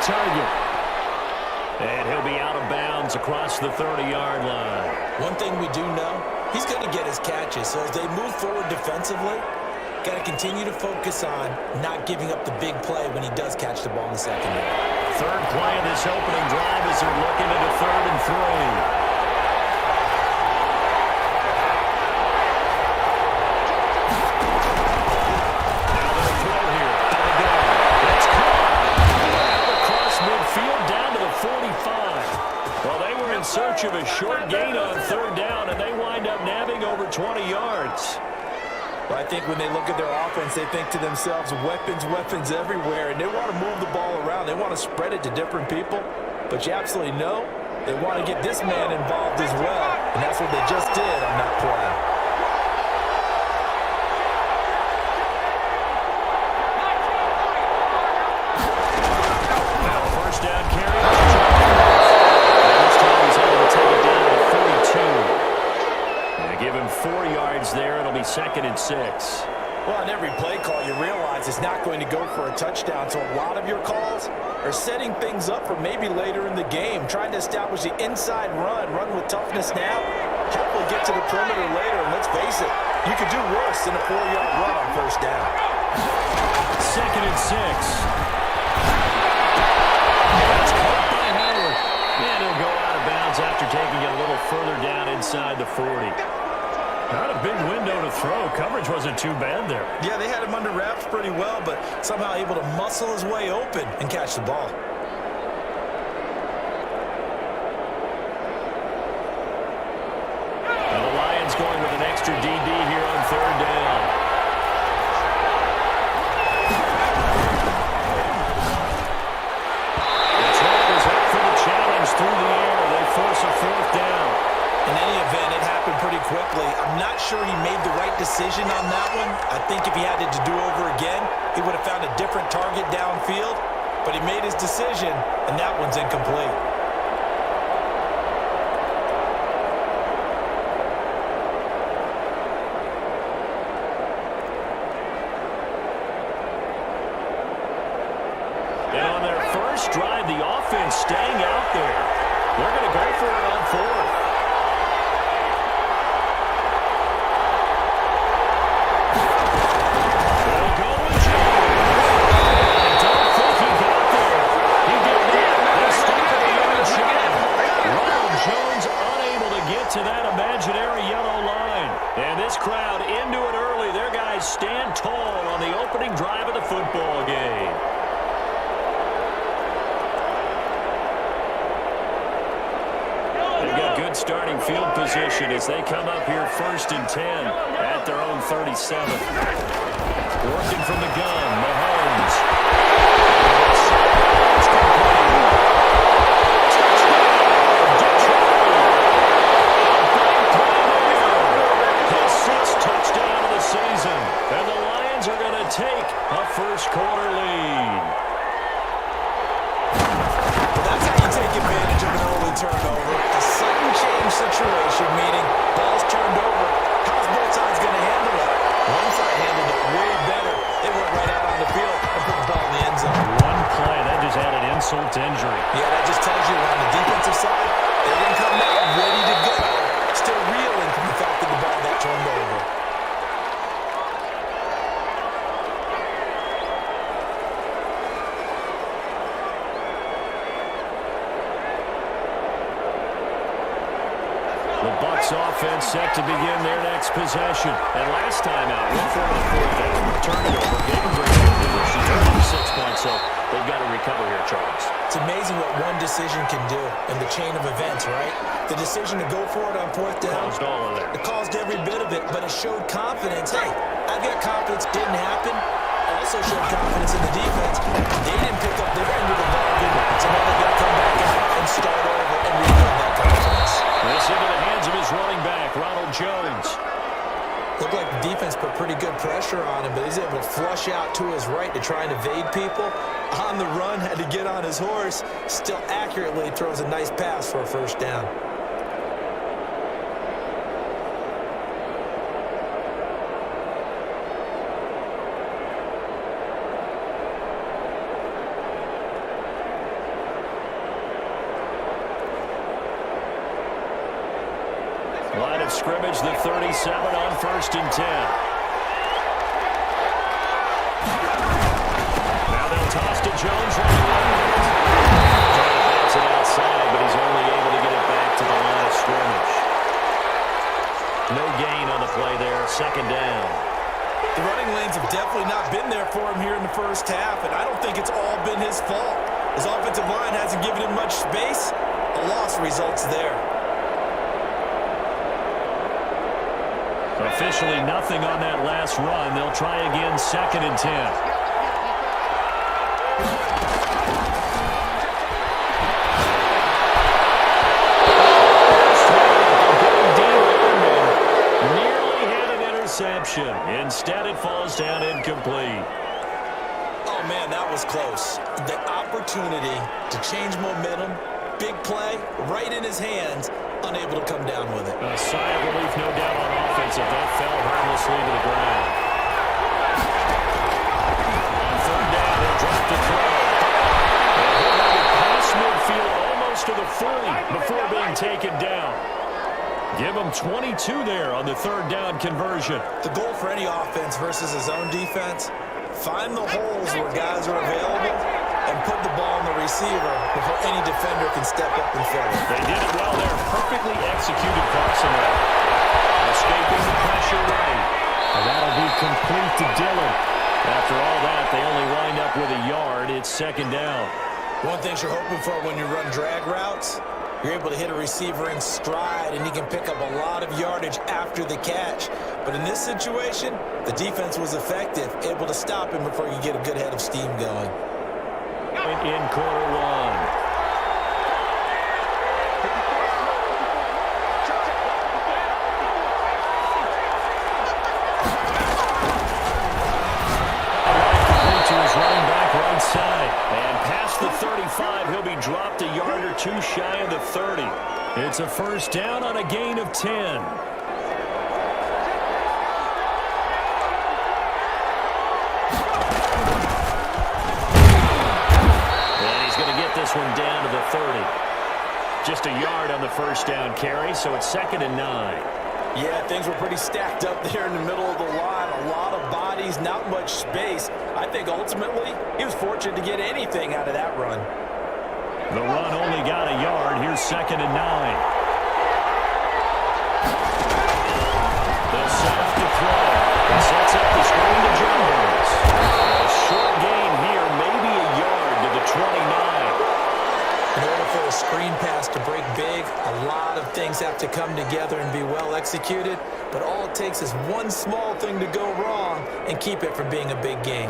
target. And he'll be out of bounds across the 30-yard line. One thing we do know, he's going to get his catches. So as they move forward defensively, got to continue to focus on not giving up the big play when he does catch the ball in the secondary. Third play of this opening drive as they're looking at a 3rd and 3. In search of a short gain on 3rd down, and they wind up nabbing over 20 yards. Well, I think when they look at their offense, they think to themselves, weapons, weapons everywhere, and they want to move the ball around. They want to spread it to different people, but you absolutely know they want to get this man involved as well, and that's what they just did on that play. There, it'll be 2nd and 6. Well, on every play call, you realize it's not going to go for a touchdown, so a lot of your calls are setting things up for maybe later in the game, trying to establish the inside run with toughness now, hopefully get to the perimeter later, and let's face it, you could do worse than a 4-yard run on 1st down. 2nd and 6. That's caught by Howard, and he'll go out of bounds after taking it a little further down inside the 40. Not a big window to throw. Coverage wasn't too bad there. Yeah, they had him under wraps pretty well, but somehow able to muscle his way open and catch the ball. Now the Lions going with an extra DD here on 3rd down. The trap is up for the challenge through the air. They force a 4th down. In any event, it happened pretty quickly. I'm not sure he made the right decision on that one. I think if he had it to do over again, he would have found a different target downfield. But he made his decision, and that one's incomplete. And on their first drive, the offense staying out there. They're going to go for it on 4th. To that imaginary yellow line. And this crowd into it early. Their guys stand tall on the opening drive of the football game. They've got good starting field position as they come up here 1st and 10 at their own 37. Working from the gun, Mahomes. And the Lions are going to take a 1st quarter lead. That's how you take advantage of an early turnover. A sudden change situation, meaning ball's turned over. How's both sides going to handle it? One side handled it way better. They went right out on the field and put the ball in the end zone. One play, that just added insult to injury. Yeah, that just tells you on the defensive side, they didn't come out ready to go. Still reeling from the fact that the ball got turned over. Offense set to begin their next possession. And last time out, went for it on 4th down. Turned it over. Gave them great position. Turned it to 6 points, so they've got to recover here, Charles. It's amazing what one decision can do in the chain of events, right? The decision to go for it on 4th down. Caused all of that. It caused every bit of it, but it showed confidence. Hey, I've got confidence. Didn't happen. Also showed confidence in the defense. They didn't pick up their end of the bargain, so now they've got to come back out and start over and rebuild that confidence. This into the hands of his running back, Ronald Jones. Looked like the defense put pretty good pressure on him, but he's able to flush out to his right to try and evade people. On the run, had to get on his horse. Still accurately throws a nice pass for a 1st down. of scrimmage, the 37 on 1st and 10. Now they'll toss to Jones right away. Trying to bounce it outside, but he's only able to get it back to the line of scrimmage. No gain on the play there, 2nd down. The running lanes have definitely not been there for him here in the first half, and I don't think it's all been his fault. His offensive line hasn't given him much space. A loss results there. Officially nothing on that last run. They'll try again, 2nd and 10. Nearly had an interception. Instead, it falls down incomplete. Oh, man, that was close. The opportunity to change momentum, big play, right in his hands, unable to come down with it. A sigh of relief, no doubt, on offense if that fell harmlessly to the ground. On 3rd down, he'll drop the throw. And he'll have it past midfield almost to the 40 before being taken down. Give him 22 there on the 3rd down conversion. The goal for any offense versus his own defense, find the holes where guys are available and put the ball on the receiver before any defender can step up and fill it. They did it well there. Perfectly executed crossing route. Escaping the pressure right. And that'll be complete to Dillon. After all that, they only wind up with a yard. It's 2nd down. One thing you're hoping for when you run drag routes, you're able to hit a receiver in stride, and he can pick up a lot of yardage after the catch. But in this situation, the defense was effective, able to stop him before you get a good head of steam going. In quarter 1. Running back right side. And past the 35, he'll be dropped a yard or 2 shy of the 30. It's a 1st down on a gain of 10. And he's going to get this one down to the 30. Just a yard on the 1st down carry, so it's 2nd and 9. Yeah, things were pretty stacked up there in the middle of the line. A lot of bodies, not much space. I think ultimately he was fortunate to get anything out of that run. The run only got a yard. Here's 2nd and 9. They'll set up the throw. He sets up the screen to Jones. A short gain here, maybe a yard to the 29. In order for a screen pass to break big, a lot of things have to come together and be well executed, but all it takes is one small thing to go wrong and keep it from being a big gain.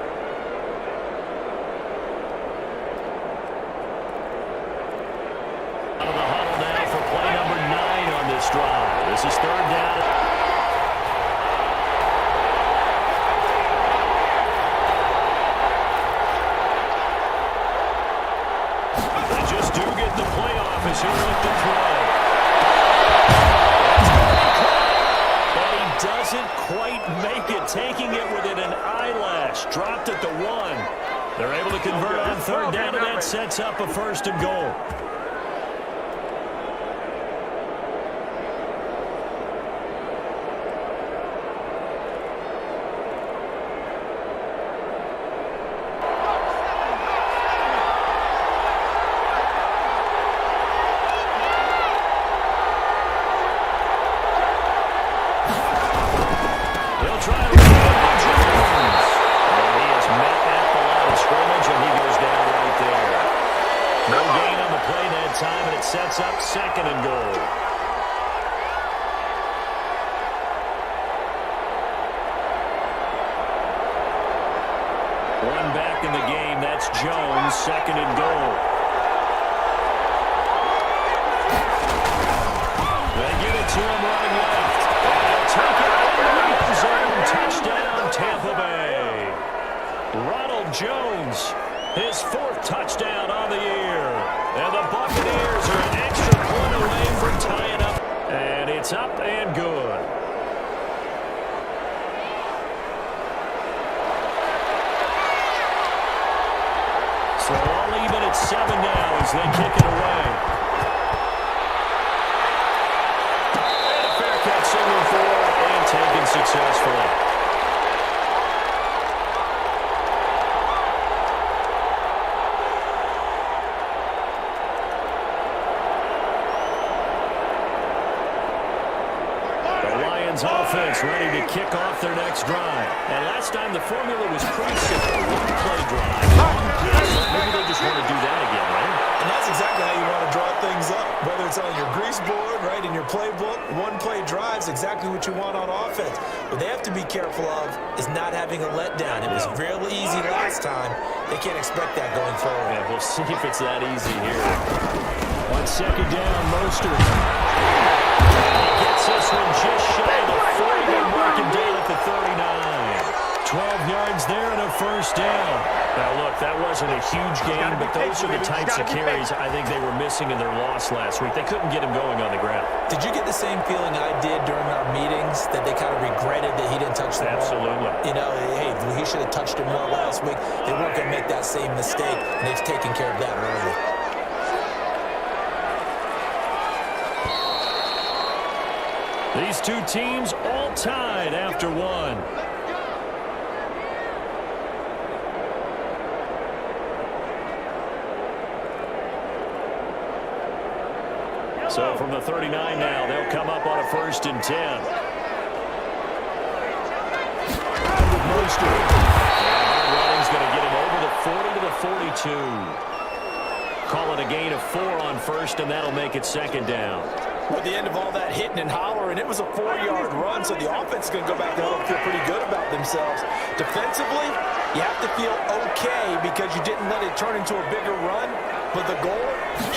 Out of the huddle now for play number 9 on this drive. This is 3rd down. Is here with the throw. But he doesn't quite make it, taking it within an eyelash. Dropped at the 1. They're able to convert on 3rd down, and that sets up a 1st and goal. Time, and it sets up 2nd and goal. One back in the game. That's Jones. 2nd and goal. They give it to him running left. And they'll take it out of the end zone. Touchdown, Tampa Bay. Ronald Jones, his 4th touchdown on the year. And the Buccaneers are an extra point away from tying up. And it's up and good. So all even at 7 now as they kick it away. And a fair catch. successfully. Offense ready to kick off their next drive. And last time the formula was pretty simple. One-play drive. Maybe they just want to do that again, right? And that's exactly how you want to draw things up. Whether it's on your grease board, right, in your playbook, one-play drive is exactly what you want on offense. What they have to be careful of is not having a letdown. It was really easy last time. They can't expect that going forward. Yeah, we'll see if it's that easy here. On second down, Mostert. Gets this one just shy of the 40. They're marking down at the 39. 12 yards there and a first down. Now, look, that wasn't a huge gain, but those are the types of carries I think they were missing in their loss last week. They couldn't get him going on the ground. Did you get the same feeling I did during our meetings, that they kind of regretted that he didn't touch the ball? Absolutely. You know, hey, he should have touched it more last week. They weren't going to make that same mistake, and they've taken care of that early. These two teams all tied after one. So from the 39 now, they'll come up on a 1st and 10. Mostert. Running's going to get him over the 40 to the 42. Call it a gain of 4 on 1st, and that'll make it 2nd down. At the end of all that hitting and hollering, it was a 4-yard run, so the offense is going to go back to home and feel pretty good about themselves. Defensively, you have to feel okay because you didn't let it turn into a bigger run, but the goal,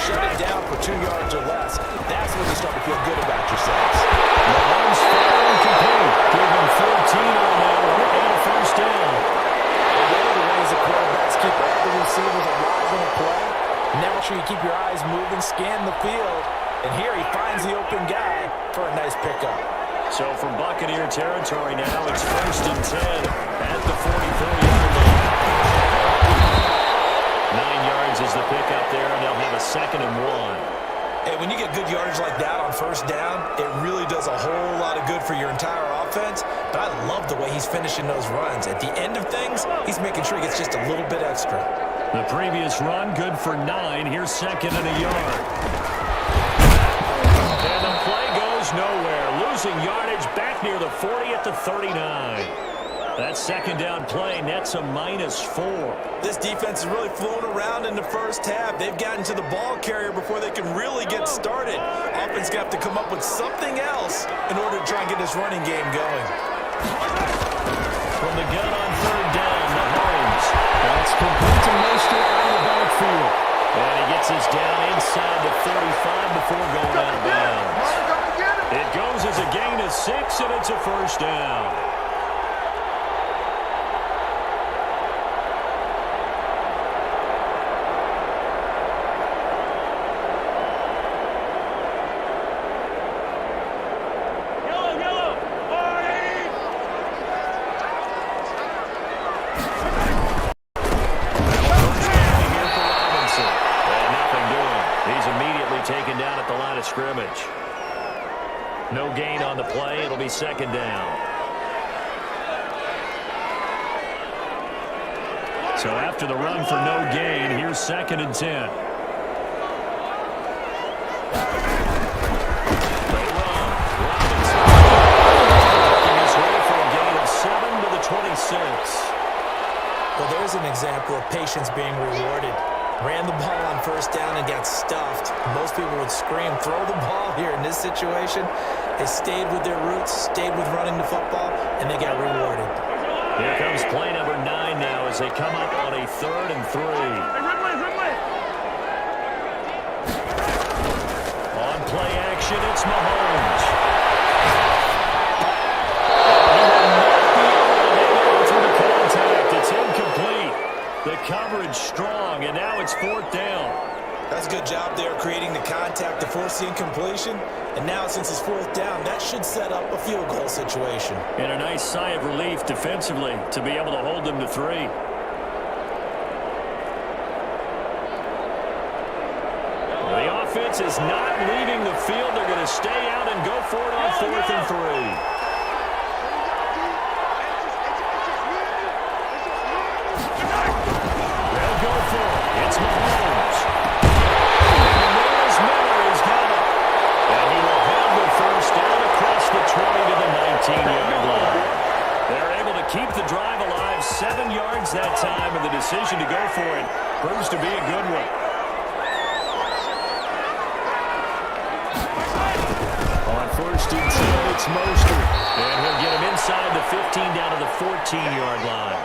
shut it down for 2 yards or less. That's when you start to feel good about yourselves. Mahomes firing complete. Give him 14 on that one, and a first down. One of the ways the quarterbacks keep all the receivers alive in a play, never sure you keep your eyes moving, scan the field. And here he finds the open guy for a nice pickup. So from Buccaneer territory now, it's 1st and 10 at the 44-yard line. 9 yards is the pickup there, and they'll have a 2nd and 1. Hey, when you get good yardage like that on 1st down, it really does a whole lot of good for your entire offense. But I love the way he's finishing those runs. At the end of things, he's making sure he gets just a little bit extra. The previous run, good for 9. Here's 2nd and a yard. And the play goes nowhere. Losing yardage back near the 40 at the 39. That 2nd down play nets a -4. This defense has really flown around in the first half. They've gotten to the ball carrier before they can really get started. Offense got to come up with something else in order to try and get this running game going. From the gun on 3rd down, Mahomes. That's complete to Mostert out of the backfield. And he gets us down inside the 45 before going out of bounds. It goes as a gain of 6, and it's a first down. Taken down at the line of scrimmage. No gain on the play. It'll be 2nd down. So after the run for no gain, here's 2nd and 10. They run. Robinson making his way for a gain of 7 to the 26. Well, there's an example of patience being rewarded. Ran the ball on 1st down and got stuffed. Most people would scream, throw the ball here in this situation. They stayed with their roots, stayed with running the football, and they got rewarded. Here comes play number 9 now as they come up on a 3rd and 3. On play action, it's Mahomes. He will not be able to hang on through the contact. It's incomplete. The coverage strong, and now it's 4th down. That's a good job there creating the contact to force the incompletion. And now since it's 4th down, that should set up a field goal situation. And a nice sigh of relief defensively to be able to hold them to 3. The offense is not leaving the field. They're going to stay out and go for it on 4th and 3. to go for it. Proves to be a good one. On 1st and 10, it's Mostert. And he'll get him inside the 15 down to the 14-yard line.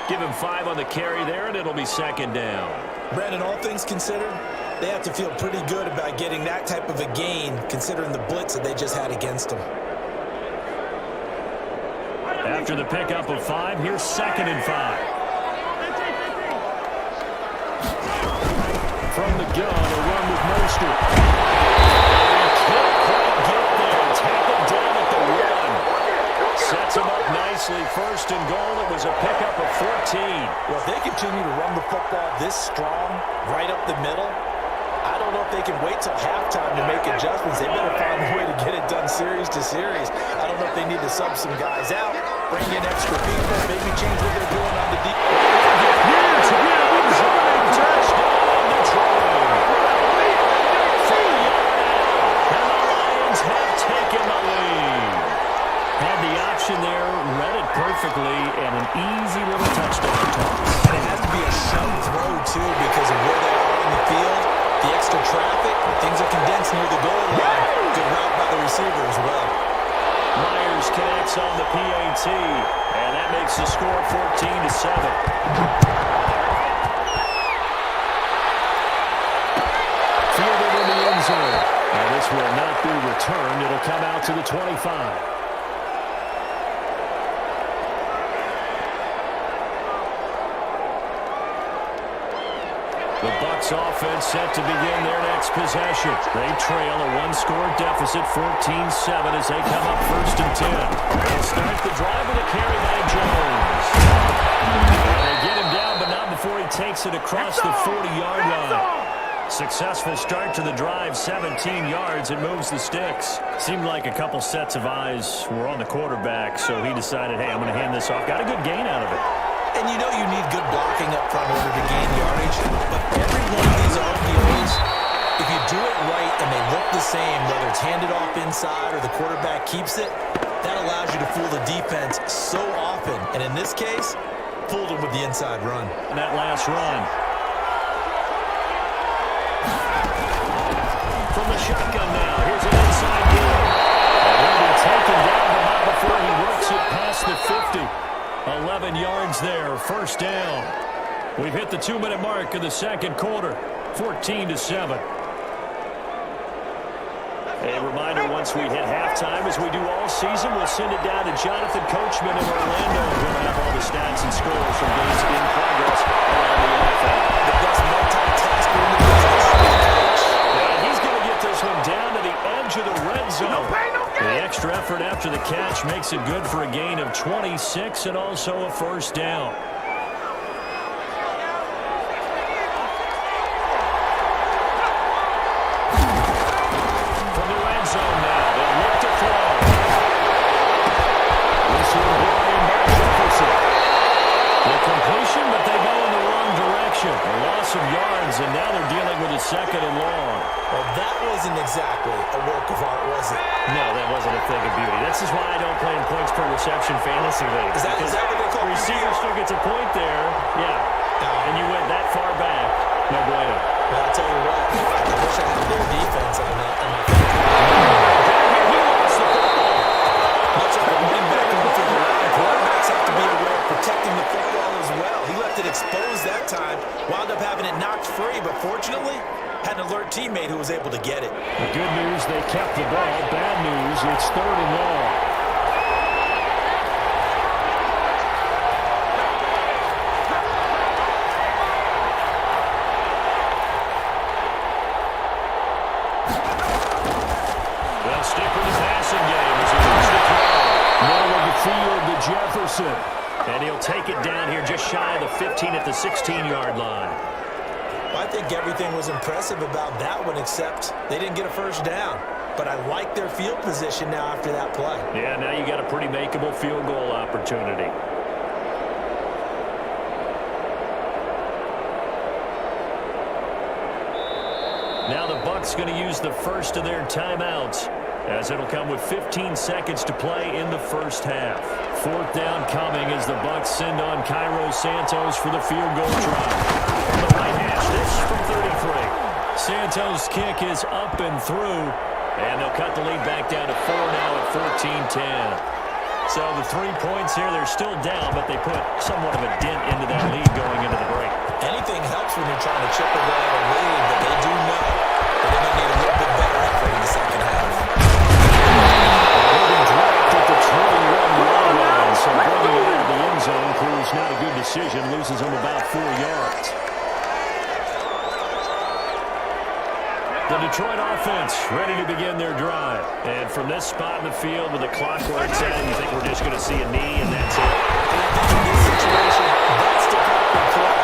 Give him 5 on the carry there, and it'll be 2nd down. Brandon, all things considered, they have to feel pretty good about getting that type of a gain, considering the blitz that they just had against them. After the pickup of 5, here's 2nd and 5. From the gun, a run with Mostert. Can't quite get there. Tackled down at the 1. Sets him up nicely. 1st and goal. It was a pickup of 14. Well, if they continue to run the football this strong, right up the middle, I don't know if they can wait till halftime to make adjustments. They better find a way to get it done series to series. I don't know if they need to sub some guys out, bring in extra people, maybe change what they're doing on the deep. Touchdown, Detroit. 4-yard out, and the Lions have taken the lead. Had the option there, read it perfectly, and an easy little touchdown toss. And it has to be a shove throw, too, because of where they are on the field. The extra traffic, things are condensed near the goal line. Good route by the receiver as well. Myers connects on the PAT, and that makes the score 14-7. Fielded in the end zone. And this will not be returned. It'll come out to the 25. The Bucs offense set to begin their next possession. They trail a 1-score deficit, 14-7, as they come up 1st and 10. They'll start the drive with a carry by Jones. And they get him down, but not before he takes it across the 40-yard line. Successful start to the drive, 17 yards, and moves the sticks. Seemed like a couple sets of eyes were on the quarterback, so he decided, hey, I'm going to hand this off. Got a good gain out of it. And you know you need good blocking up front in order to gain yardage. But every one of these RPOs, if you do it right and they look the same, whether it's handed off inside or the quarterback keeps it, that allows you to fool the defense so often. And in this case, fooled them with the inside run. And that last run. From the shotgun now, here's an inside game. And he'll be taken down, but not before he works it past the 50. 11 yards there, 1st down. We've hit the 2-minute mark of the 2nd quarter, 14-7. A reminder, once we hit halftime, as we do all season, we'll send it down to Jonathan Coachman in Orlando. We'll have all the stats and scores from games in progress around the NFL. The best multitasker in the business. And he's going to get this one down to the edge of the red zone. The extra effort after the catch makes it good for a gain of 26 and also a 1st down. From the red zone now, they'll look to throw. This one brought in by Jefferson. The completion, but they go in the wrong direction. A loss of yards, and now they're dealing with a 2nd and long. Well, that wasn't exactly a work of art, was it? No, that wasn't a thing of beauty. This is why I don't play in points per reception fantasy leagues. Is that what they call it? Receiver still gets a point there, yeah. And you went that far back, no bueno. Well, I'll tell you what, I wish I had their defense on that. He lost the football. Much like a running back going through the line, quarterbacks have to be aware of protecting the football as well. He left it exposed that time, wound up having it knocked free, but fortunately, had an alert teammate who was able to get it. The good news, they kept the ball. Bad news, it's 3rd and long. They'll stick with the passing game as he moves the throw. Middle of the field to Jefferson. And he'll take it down here just shy of the 15 at the 16-yard line. I think everything was impressive about that one, except they didn't get a 1st down. But I like their field position now after that play. Yeah, now you got a pretty makeable field goal opportunity. Now the Bucs going to use the first of their timeouts, as it'll come with 15 seconds to play in the 1st half. Fourth down coming as the Bucs send on Cairo Santos for the field goal try. From the right hash, this from 33. Santos' kick is up and through, and they'll cut the lead back down to 4 now at 14-10. So the 3 points here, they're still down, but they put somewhat of a dent into that lead going into the break. Anything helps when you're trying to chip away at a lead, but they do know that they're going to need a little bit better effort in the second half. Holding dropped at the 21-yard line, so bringing it out of the end zone proves not a good decision, loses them about 4 yards. The Detroit offense ready to begin their drive. And from this spot in the field with the clock where it's at, you think we're just going to see a knee and that's it? In this situation, that's the kind of play.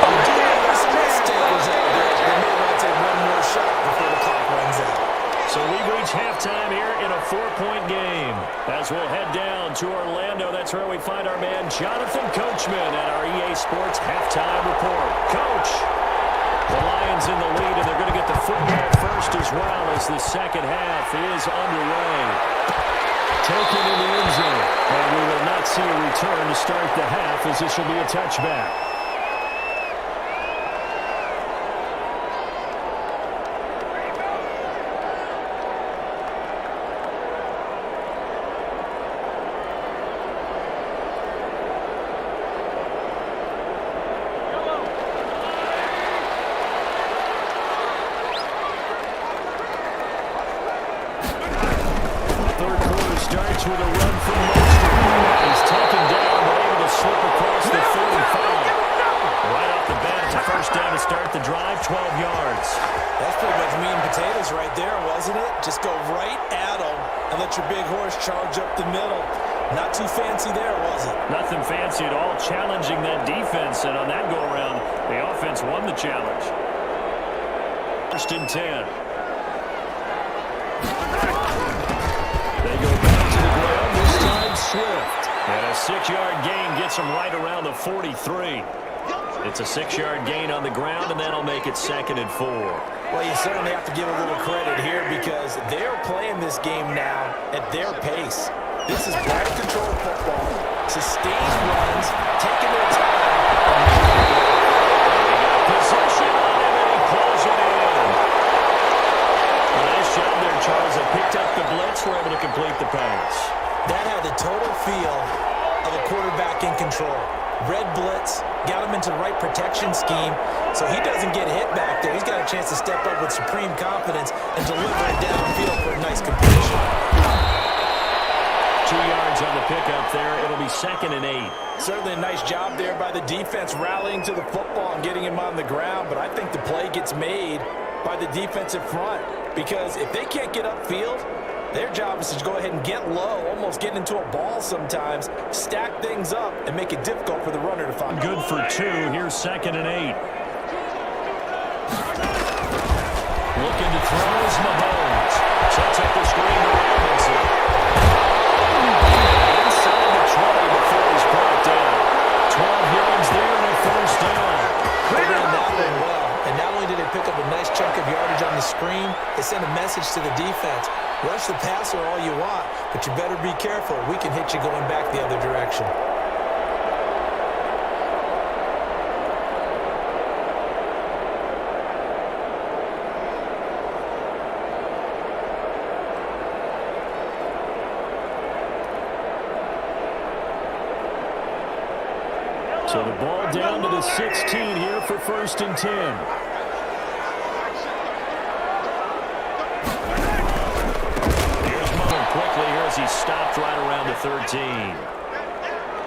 If you do have some risk-takers out there, they may want to take one more shot before the clock runs out. So we've reached halftime here in a 4-point game. As we'll head down to Orlando, that's where we find our man Jonathan Coachman at our EA Sports Halftime Report. Coach! The Lions in the lead, and they're going to get the football first as well as the second half is underway. Taken in the end zone, and we will not see a return to start the half as this will be a touchback. Starts with a run from Mostert. He's taken down, but able to slip across the 35. Right off the bat, it's a first down to start the drive, 12 yards. That's pretty much meat and potatoes right there, wasn't it? Just go right at them and let your big horse charge up the middle. Not too fancy there, was it? Nothing fancy at all, challenging that defense, and on that go-around, the offense won the challenge. First and 10. They go back to the ground, this time Swift. And a 6-yard gain gets them right around the 43. It's a 6-yard gain on the ground, and that'll make it 2nd and 4. Well, you certainly have to give a little credit here because they're playing this game now at their pace. This is ball-control football, sustained runs, taking their time. Possession on him, and he pulls it in. Nice job there, Charles. They picked up the blitz, were able to complete the pass. That had the total feel of a quarterback in control. Red blitz, got him into the right protection scheme, so he doesn't get hit back there. He's got a chance to step up with supreme confidence and deliver it downfield for a nice completion. 2 yards on the pickup there. It'll be 2nd and 8. Certainly a nice job there by the defense rallying to the football and getting him on the ground, but I think the play gets made by the defensive front because if they can't get upfield, their job is to go ahead and get low, almost get into a ball sometimes, stack things up, and make it difficult for the runner to find. Good for 2. Here's 2nd and 8. Looking to throw is Mahomes. Sets up the screen to Robinson. Inside the 20 before he's brought down. 12 yards there and a first down. They ran that one well, and not only did they pick up a nice chunk of yardage on the screen, they sent a message to the defense. Rush the passer all you want, but you better be careful. We can hit you going back the other direction. So the ball down to the 16 here for 1st and 10. Quickly here as he stopped right around the 13.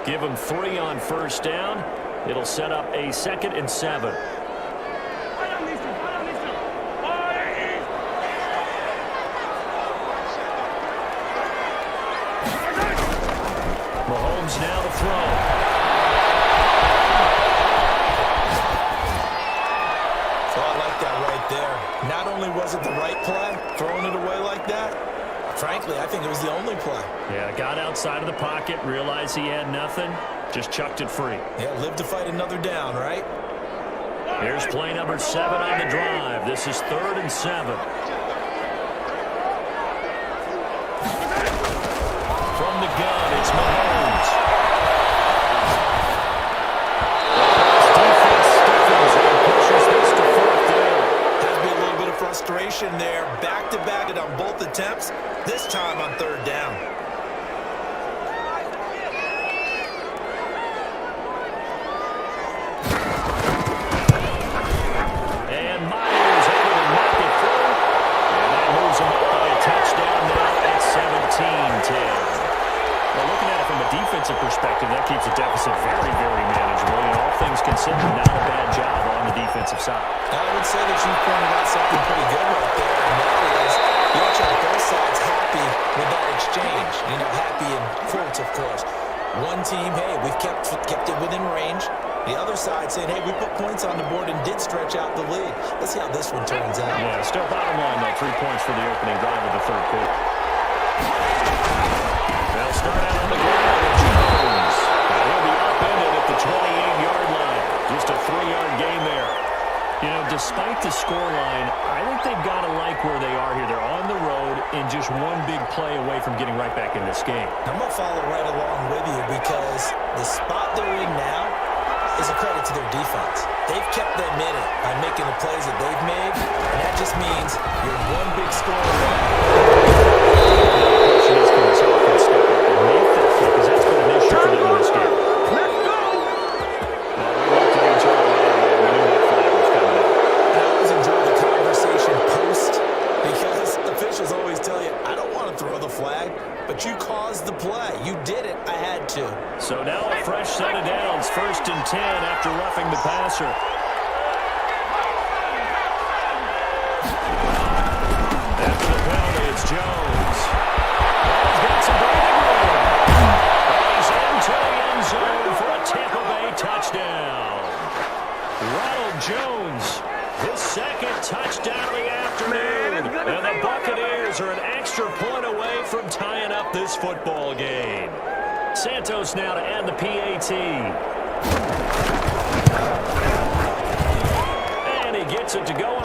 Give him 3 on first down. It'll set up a 2nd and 7. Mahomes now to throw. So I like that right there. Not only was it the right play, throwing it away like that, frankly, I think it was the only play. Yeah, got outside of the pocket, realized he had nothing, just chucked it free. Yeah, live to fight another down, right? Here's play number 7 on the drive. This is 3rd and 7. From the gun, it's Mahomes. conversion there, back-to-back on both attempts, this time on third down. And Myers able to knock it through. And that moves him up by a touchdown now at 17-10. Well, looking at it from a defensive perspective, that keeps the deficit very, very manageable. All things considered, not a bad job on the defensive side. I would say that you pointed out something pretty good right there, and that is you actually have both sides happy with that exchange. Happy in quotes, of course. One team, hey, we've kept it within range. The other side saying, hey, we put points on the board and did stretch out the lead. Let's see how this one turns out. Yeah, still bottom line, though, 3 points for the opening drive of the third quarter. They'll start out on the ground with Jones. He'll be upended at the 28-yard line. Just a 3-yard gain there. Despite the scoreline, I think they've got to like where they are here. They're on the road and just one big play away from getting right back in this game. I'm going to follow right along with you because the spot they're in now is a credit to their defense. They've kept them in it by making the plays that they've made, and that just means you're one big score away. The question is, can this offense step up and make that play? Because that's been an issue for them in this game. Let's go! Well, we looked at each other right away. We knew that flag was coming up. And I always enjoy the conversation post because officials always tell you, I don't want to throw the flag, but you caused the play. You did it. I had to. So now a fresh set of downs. 1st and 10 after roughing the passer. After the penalty, it's Jones. He's got some breathing room. He's into the end zone for a Tampa Bay touchdown. Ronald Jones, his second touchdown of the afternoon. And the Buccaneers are an extra point away from tying up this football game. Santos now to add the PAT. And he gets it to go.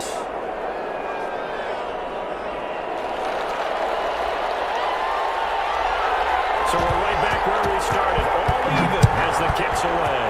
So we're right back where we started. All even as the kick's away.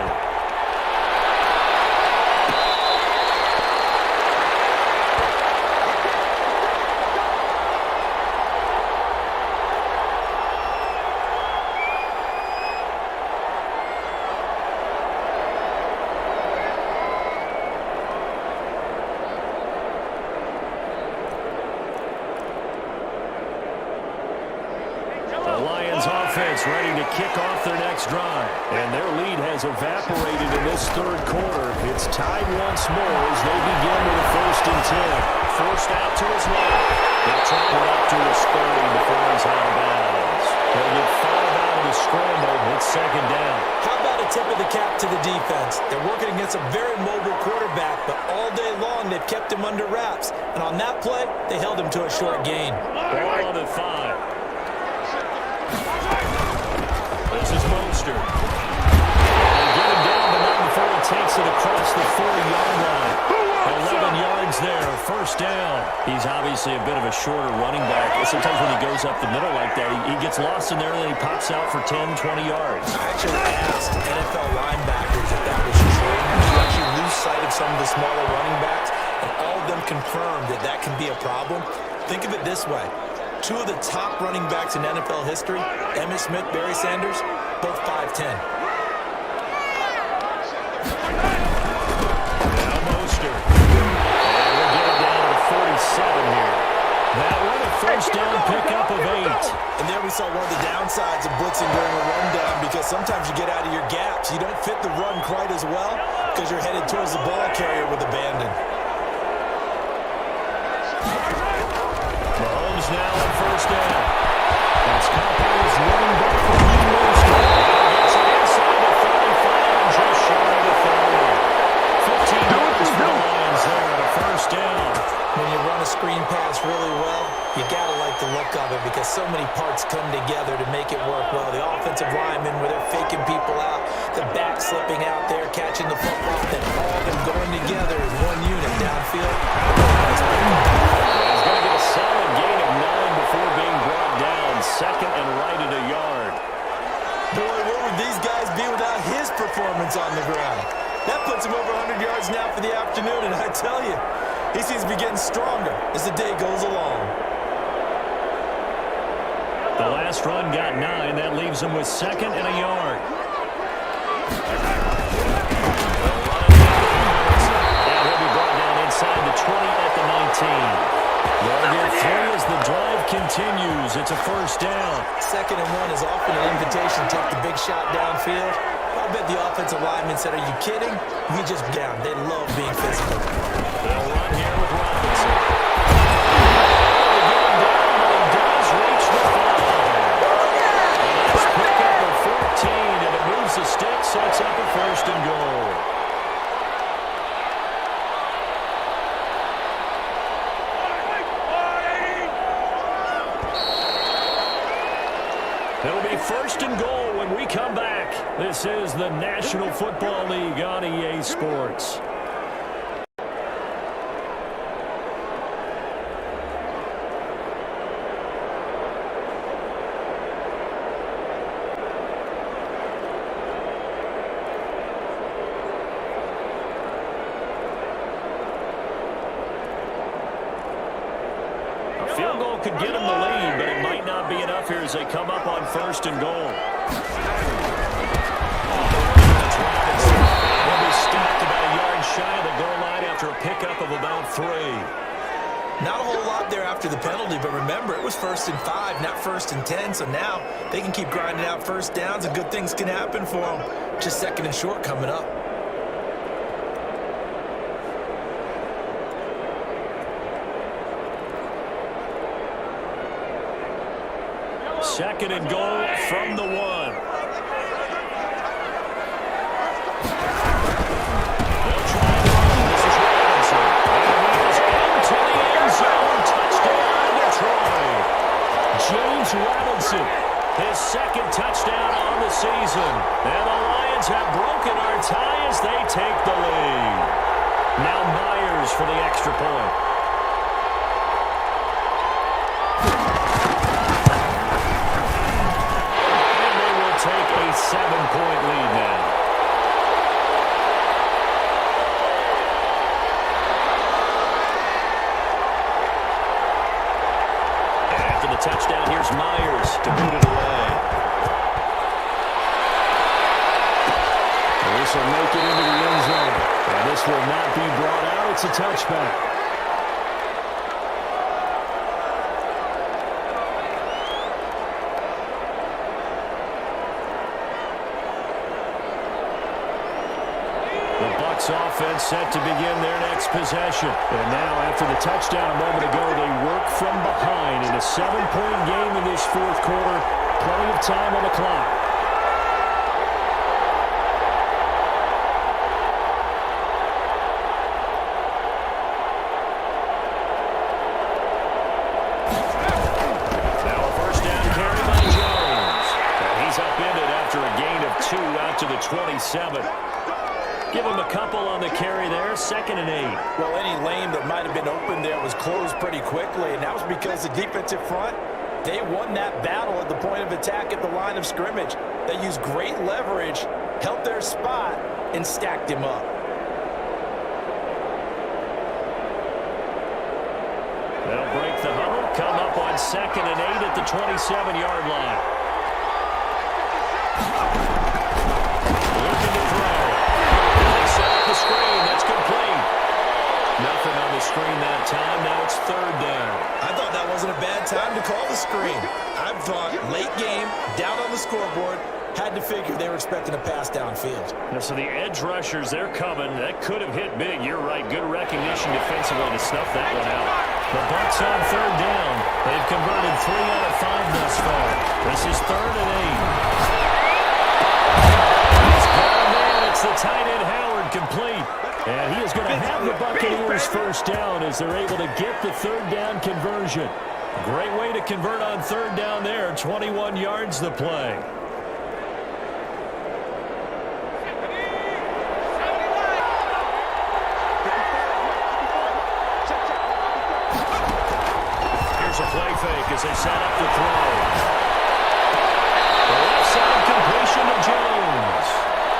Offense ready to kick off their next drive. And their lead has evaporated in this third quarter. It's tied once more as they begin with a 1st and 10. Forced out to his left. They'll try it up to his 30 before he's out of bounds. They'll get 5 out of the scramble. It's 2nd down. How about a tip of the cap to the defense? They're working against a very mobile quarterback, but all day long they've kept him under wraps. And on that play, they held him to a short gain. Ball on at 5. This is Monster. They get him down, but not before he takes it across the 40-yard line. 11 yards there, 1st down. He's obviously a bit of a shorter running back. Sometimes when he goes up the middle like that, he gets lost in there, and then he pops out for 10, 20 yards. I actually asked NFL linebackers if that was true. You actually lose sight of some of the smaller running backs, and all of them confirmed that that can be a problem. Think of it this way. 2 of the top running backs in NFL history, Emmitt Smith, Barry Sanders, both 5'10". Now Mostert. And we'll get it down to 47 here. That one a 1st down pickup of 8. And there we saw one of the downsides of blitzing during a rundown because sometimes you get out of your gaps. You don't fit the run quite as well because you're headed towards the ball carrier with abandon. Mahomes now on 1st down. That's Cowboys running back for Lee Mostert. Gets it inside the 35 and just shy of the 30. 15 yards for the Lions there on a 1st down. When you run a screen pass really well, you got to like the look of it because so many parts come together to make it work well. The offensive linemen where they're faking people out, the back slipping out there, catching the football, then all of them going together as one unit downfield. He's going to get a solid gain of 9 before being brought down. 2nd and right at a yard. Boy, where would these guys be without his performance on the ground? That puts him over 100 yards now for the afternoon, and I tell you, He seems to be getting stronger as the day goes along. The last run got 9. That leaves him with 2nd and a yard. And he'll be brought down inside the 20 at the 19. They'll get 3 as the drive continues. It's a first down. 2nd and 1 is often an invitation to take the big shot downfield. I bet the offensive lineman said, "Are you kidding? We just down." They love being physical. They'll run here with Robinson. Getting down, but he does reach the 5. Let's pick up a 14, and it moves the stick, sets up a 1st and goal. It'll be 1st and goal when we come back. This is the National Football League on EA Sports. A field goal could get them the lead, but it might not be enough here as they come up on 1st and goal. They'll be stopped about a yard shy of the goal line after a pickup of about 3. Not a whole lot there after the penalty, but remember, it was 1st and 5, not 1st and 10, so now they can keep grinding out first downs and good things can happen for them. Just 2nd and short coming up. Second and goal from the 1. They'll try to run. This is Robinson. And he is into the end zone. Touchdown, Detroit. James Robinson, his 2nd touchdown on the season. And the Lions have broken our tie as they take the lead. Now Myers for the extra point. Take a 7-point lead now. After the touchdown, here's Myers to boot it away. And this will make it into the end zone. And this will not be brought out. It's a touchback. Offense set to begin their next possession. And now, after the touchdown a moment ago, they work from behind in a 7-point game in this 4th quarter. Plenty of time on the clock. Now a first down carry by Jones. And he's upended after a gain of 2 out to the 27. Give him a couple on the carry there, 2nd and 8. Well, any lane that might have been open there was closed pretty quickly, and that was because the defensive front, they won that battle at the point of attack at the line of scrimmage. They used great leverage, held their spot, and stacked him up. They'll break the huddle, come up on 2nd and 8 at the 27-yard line. Looking to throw. Set up the screen. That's complete. Nothing on the screen that time. Now it's 3rd down. I thought that wasn't a bad time to call the screen. I thought late game, down on the scoreboard, had to figure they were expecting a pass downfield. Now, so the edge rushers, they're coming. That could have hit big. You're right. Good recognition defensively to snuff that one out. The Bucs on 3rd down. They've converted 3 out of 5 thus far. This is 3rd and 8. He's got a man. It's the tight end Howard complete. And he is going to have the Buccaneers first down as they're able to get the 3rd down conversion. Great way to convert on 3rd down there. 21 yards the play. Here's a play fake as they set up the throw. The left side completion to Jones.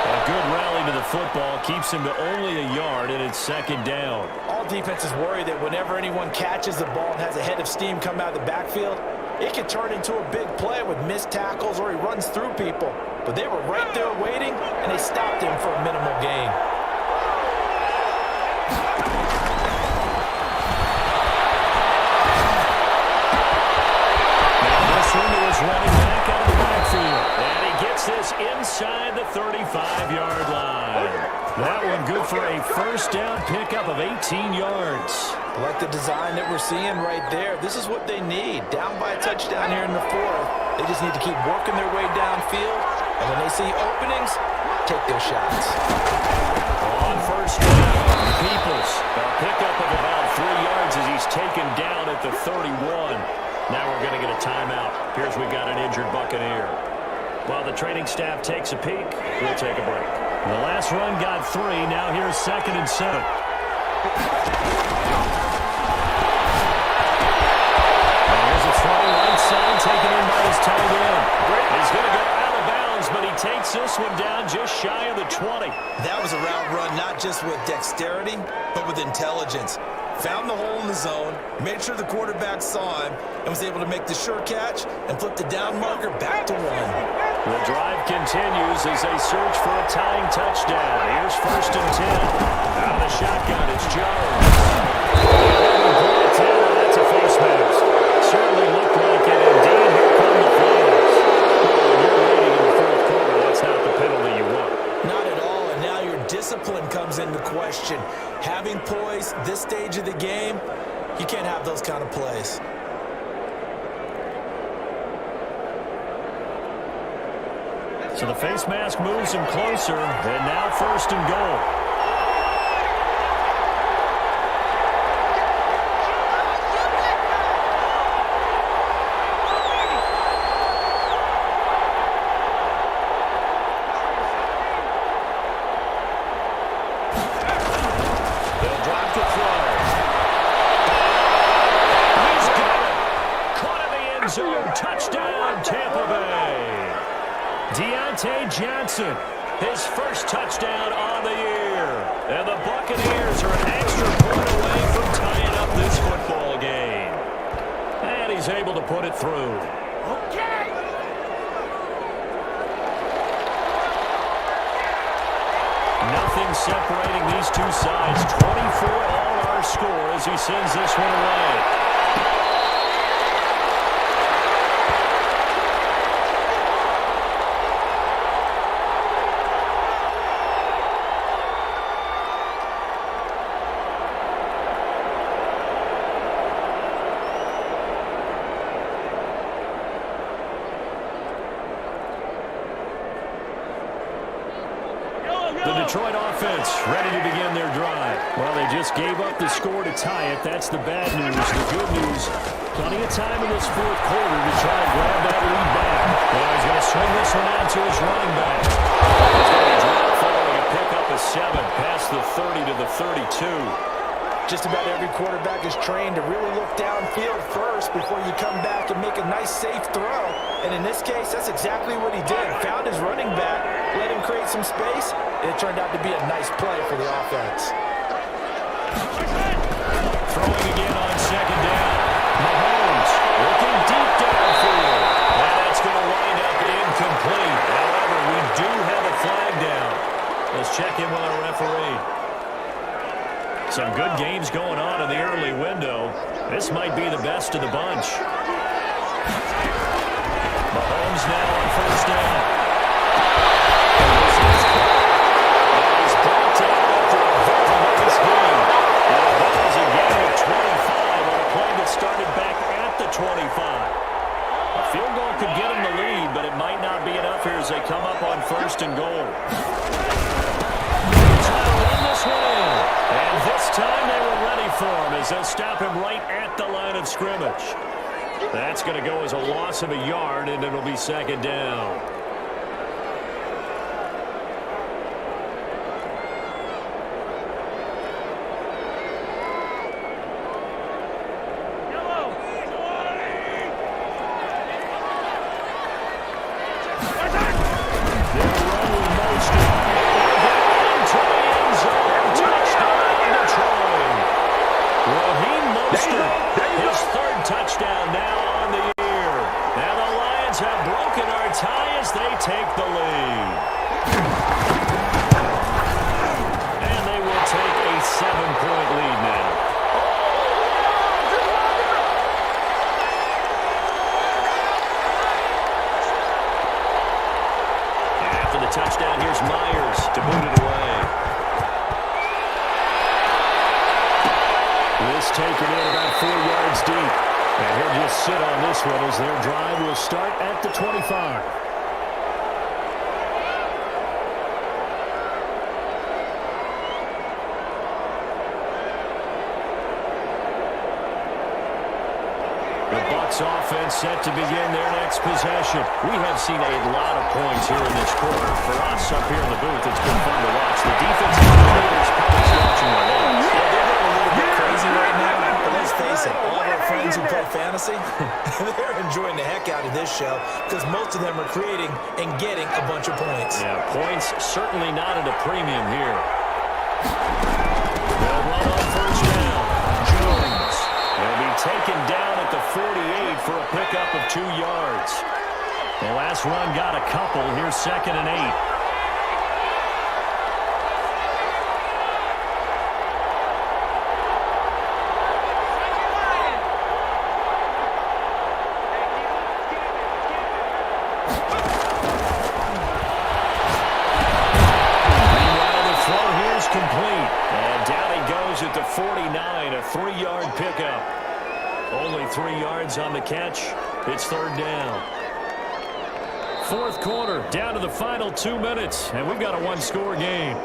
A good rally to the football, keeps him to only a yard, and it's second down. All defenses worry that whenever anyone catches the ball and has a head of steam come out of the backfield, it can turn into a big play with missed tackles or he runs through people. But they were right there waiting, and they stopped him for a minimal gain. Running back out of the backfield. And he gets this inside the 35-yard line. That one good for a first down pickup of 18 yards. I like the design that we're seeing right there. This is what they need. Down by a touchdown here in the fourth. They just need to keep working their way downfield. And when they see openings, take their shots. On first down, Peoples. A pickup of about 3 yards as he's taken down at the 31. Now we're going to get a timeout. Here's we've got an injured Buccaneer. While the training staff takes a peek, we'll take a break. The last run got 3. Now here's 2nd and 7. And here's a throw right side taken in by his tight end. He's going to go out of bounds, but he takes this one down just shy of the 20. That was a route run not just with dexterity, but with intelligence. Found the hole in the zone, made sure the quarterback saw him, and was able to make the sure catch and flip the down marker back to 1. The drive continues as they search for a tying touchdown. Here's 1st and 10. Out of the shotgun, it's Jones. That's a face mask. Certainly looked like it. Indeed, here come the flags. Well, you're leading in the 4th quarter. That's not the penalty you want. Not at all, and now your discipline comes into question. Having poise this stage of the game, you can't have those kind of plays. So the face mask moves him closer, and now 1st and goal. Touchdown, Tampa Bay. DET Johnson, his first touchdown on the year. And the Buccaneers are an extra point away from tying up this football game. And he's able to put it through. Okay. Nothing separating these two sides. 24 all our score as he sends this one away. The Detroit offense ready to begin their drive. Well, they just gave up the score to tie it. That's the bad news. The good news, plenty of time in this 4th quarter to try to grab that lead back. Well, he's going to swing this one out to his running back. He's going to drop following a pickup of 7 past the 30 to the 32. Just about every quarterback is trained to really look downfield first before you come back and make a nice, safe throw. And in this case, that's exactly what he did. Found his running back, let him create some space, and it turned out to be a nice play for the offense. Throwing again on 2nd down. Mahomes looking deep downfield. And that's going to wind up incomplete. However, we do have a flag down. Let's check in with our referee. Some good games going on in the early window. This might be the best of the bunch. Mahomes now on 1st down. He's brought down after a very nice game. And that was a gain of 25 on a play that started back at the 25. A field goal could get him the lead, but it might not be enough here as they come up on 1st and goal. This one in. And this time they were ready for him as they'll stop him right at the line of scrimmage. That's going to go as a loss of a yard, and it'll be 2nd down. pass taken in about 4 yards deep. And he'll just sit on this one as their drive will start at the 25. The Bucs offense set to begin their next possession. We have seen a lot of points here in this quarter. For us up here in the booth, it's been fun to watch. The defense is watching their legs. Yeah, they're going a little bit crazy right now, but let's face it, all of our friends who play fantasy, they're enjoying the heck out of this show because most of them are creating and getting a bunch of points. Yeah, points certainly not at a premium here. They'll run on first down. Jones will be taken down at the 48 for a pickup of 2 yards. The last run got a couple. Here's 2nd and 8. At the 49, a 3-yard pickup. Only 3 yards on the catch. It's 3rd down. 4th quarter, down to the final 2 minutes, and we've got a 1-score game.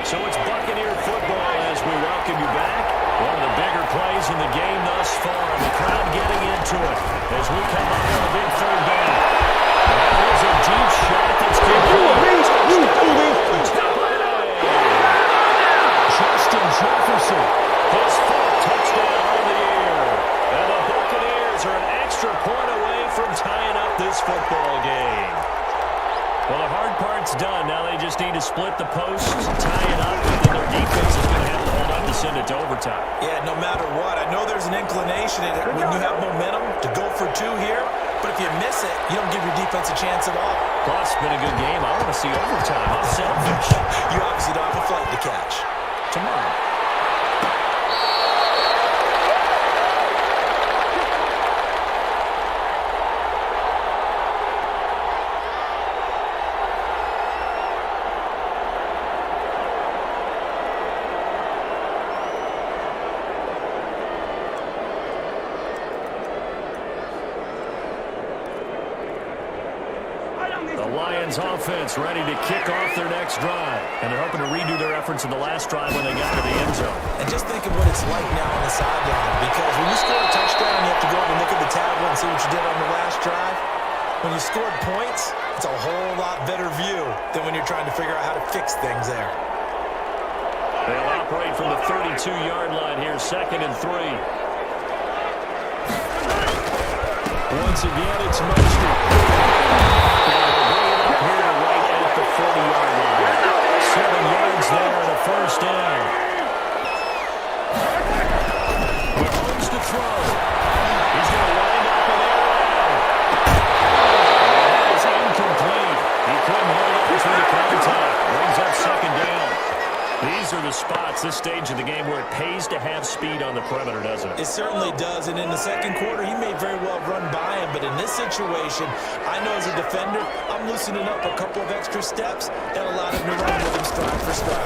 So it's Buccaneer football as we welcome you back. One of the bigger plays in the game thus far, and the crowd getting into it as we come up on a big 3rd down. There's a deep shot that's complete. Justin Jefferson, his 4th touchdown on the year. And the Buccaneers are an extra point away from tying up this football game. Well, the hard part's done. Now they just need to split the posts, tie it up, and then their defense is going to have to hold up to send it to overtime. Yeah, no matter what. I know there's an inclination in it when you have momentum to go for 2 here. But if you miss it, you don't give your defense a chance at all. Plus, it's been a good game. I want to see overtime. I'm selfish. You obviously don't have a flight to catch. Tomorrow. Offense ready to kick off their next drive. And they're hoping to redo their efforts in the last drive when they got to the end zone. And just think of what it's like now on the sideline. Because when you score a touchdown, you have to go up and look at the tablet and see what you did on the last drive. When you scored points, it's a whole lot better view than when you're trying to figure out how to fix things there. They'll operate from the 32-yard line here, 2nd and 3. Once again, it's Mostert. Here right at the 40-yard line. 7 yards there and a first down. Mahomes to throw. He's going to wind up an air. That is incomplete. He couldn't hold on to the contact. Brings up 2nd down. These are the spots, this stage of the game, where it pays to have speed on the perimeter, doesn't it? It certainly does, and in the 2nd quarter, he may very well run by him, but in this situation, I know as a defender, I'm loosening up a couple of extra steps and allowed him to run with him stride for stride.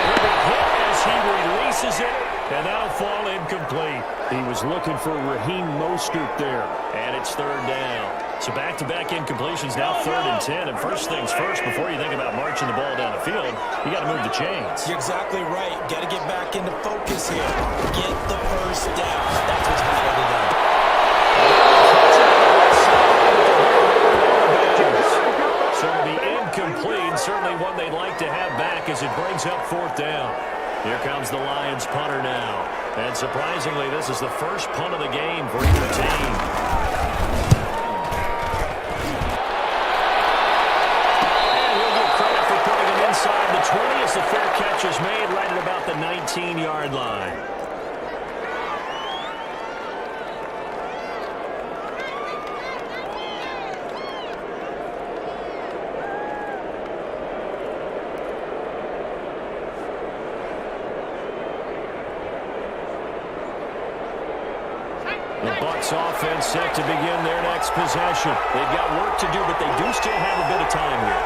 And he'll be hit as he releases it, and that'll fall incomplete. He was looking for Raheem Mostert there, and it's 3rd down. So back-to-back incompletions, now 3rd and 10. And first things first, before you think about marching the ball down the field, you got to move the chains. You're exactly right. Got to get back into focus here. Get the first down. That's what's got to be done. So it'll be incomplete. Certainly one they'd like to have back as it brings up 4th down. Here comes the Lions punter now. And surprisingly, this is the first punt of the game for either team. Inside the 20 as the fair catch is made right at about the 19-yard line. The Bucs offense set to begin their next possession. They've got work to do, but they do still have a bit of time here.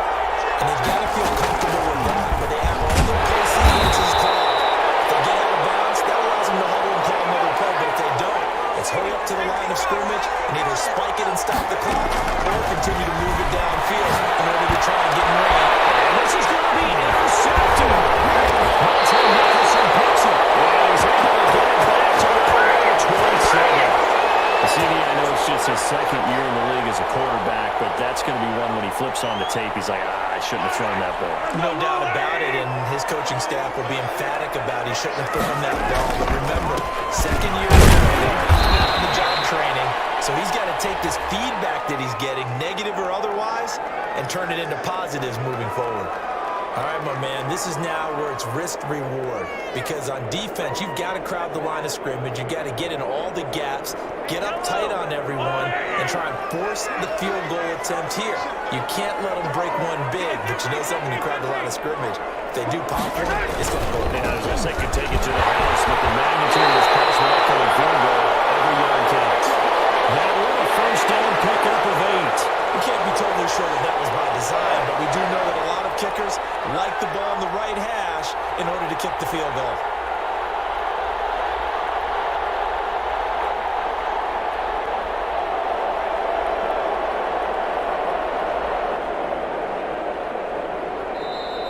And they've got to feel comfortable with that, but they have all their play sequences called. If they get out of bounds, that allows them to huddle and call another play, but if they don't, it's hurry up to the line of scrimmage and either spike it and stop the clock or continue to move it downfield in order to try and get in range. And this is going to be intercepted. Monte Nicholson picks it. And he's able to get it back to the 27. CD, I know it's just his second year in the league as a quarterback, but that's going to be one when he flips on the tape. He's like, I shouldn't have thrown that ball. No doubt about it, and his coaching staff will be emphatic about he shouldn't have thrown that ball. But remember, second year on the job training, so he's got to take this feedback that he's getting, negative or otherwise, and turn it into positives moving forward. All right, my man, this is now where it's risk-reward, because on defense, you've got to crowd the line of scrimmage. You've got to get in all the gaps, get up tight on everyone, and try and force the field goal attempt here. You can't let them break one big, but you know something, when you crowd the line of scrimmage, if they do pop one, it's going to go. Yeah, I was going to say, could take it to the house, but the magnitude of this possible upcoming field goal, every yard counts. That will be first down pickup of 8. We can't be totally sure that was by design, but we do know that a lot of kickers like the ball in the right hash in order to kick the field goal.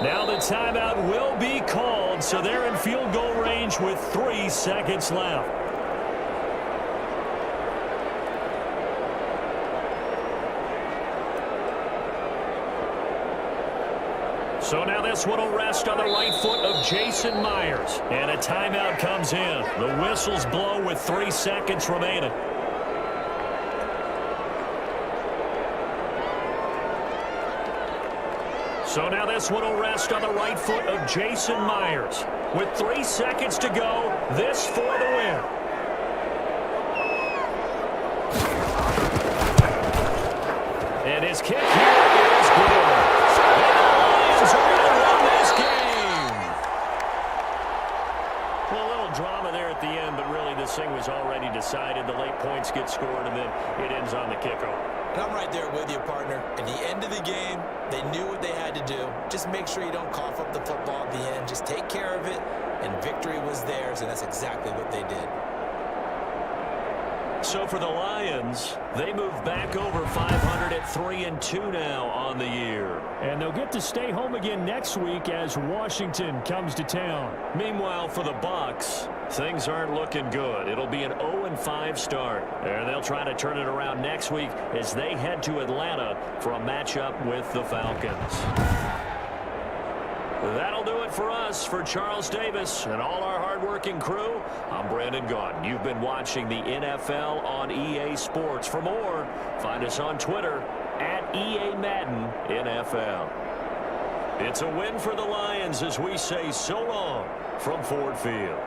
Now the timeout will be called, so they're in field goal range with 3 seconds left. So now this one will rest on the right foot of Jason Myers. And a timeout comes in. The whistles blow with 3 seconds remaining. So now this one will rest on the right foot of Jason Myers. With 3 seconds to go, this for the win. And his kick here is good. Are going to win this game. Well, a little drama there at the end, but really this thing was already decided. The late points get scored, and then it ends on the kickoff. And I'm right there with you, partner. At the end of the game, they knew what they had to do. Just make sure you don't cough up the football at the end. Just take care of it, and victory was theirs, and that's exactly what they did. So for the Lions, they move back over 500 at 3-2 now on the year. And they'll get to stay home again next week as Washington comes to town. Meanwhile, for the Bucs, things aren't looking good. It'll be an 0-5 start. And they'll try to turn it around next week as they head to Atlanta for a matchup with the Falcons. That'll do it for us. For Charles Davis and all our hardworking crew, I'm Brandon Gaudin. You've been watching the NFL on EA Sports. For more, find us on Twitter at EA Madden NFL. It's a win for the Lions as we say so long from Ford Field.